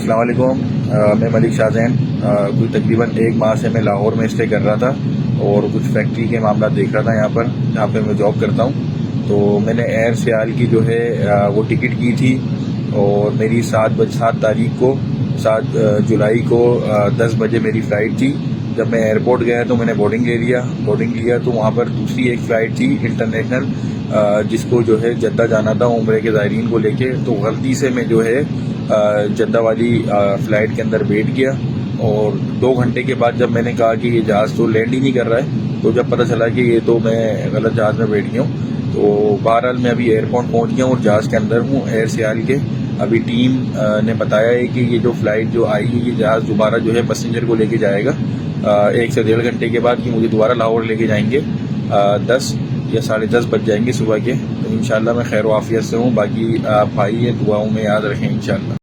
السلام علیکم. میں ملک شاہ زین. کوئی تقریباً 1 ماہ سے میں لاہور میں اسٹے کر رہا تھا اور کچھ فیکٹری کے معاملات دیکھ رہا تھا یہاں پر جہاں پہ میں جاب کرتا ہوں. تو میں نے ایئر سیال کی جو ہے وہ ٹکٹ کی تھی اور میری 7 تاریخ کو 7 جولائی کو 10 بجے میری فلائٹ تھی. جب میں ایئرپورٹ گیا تو میں نے بورڈنگ لیا تو وہاں پر دوسری ایک فلائٹ تھی انٹرنیشنل جس کو جو ہے جدہ جانا تھا عمرے کے زائرین کو لے کے. تو غلطی سے میں جو ہے جدہ والی فلائٹ کے اندر بیٹھ گیا اور 2 گھنٹے کے بعد جب میں نے کہا کہ یہ جہاز تو لینڈ ہی نہیں کر رہا ہے تو جب پتہ چلا کہ یہ تو میں غلط جہاز میں بیٹھ گیا ہوں. تو بہرحال میں ابھی ایئرپورٹ پہنچ گیا ہوں اور جہاز کے اندر ہوں ایئر سیال کے. ابھی ٹیم نے بتایا ہے کہ یہ جو فلائٹ جو آئی ہے یہ جہاز دوبارہ جو ہے پیسنجر کو لے کے جائے گا 1 سے 1.5 گھنٹے کے بعد کہ مجھے دوبارہ لاہور لے کے جائیں گے. 10 یا 10:30 بج جائیں گے صبح کے. تو انشاءاللہ میں خیر و عافیت سے ہوں. باقی آپ بھائی ہیں دعاؤں میں یاد رکھیں انشاءاللہ.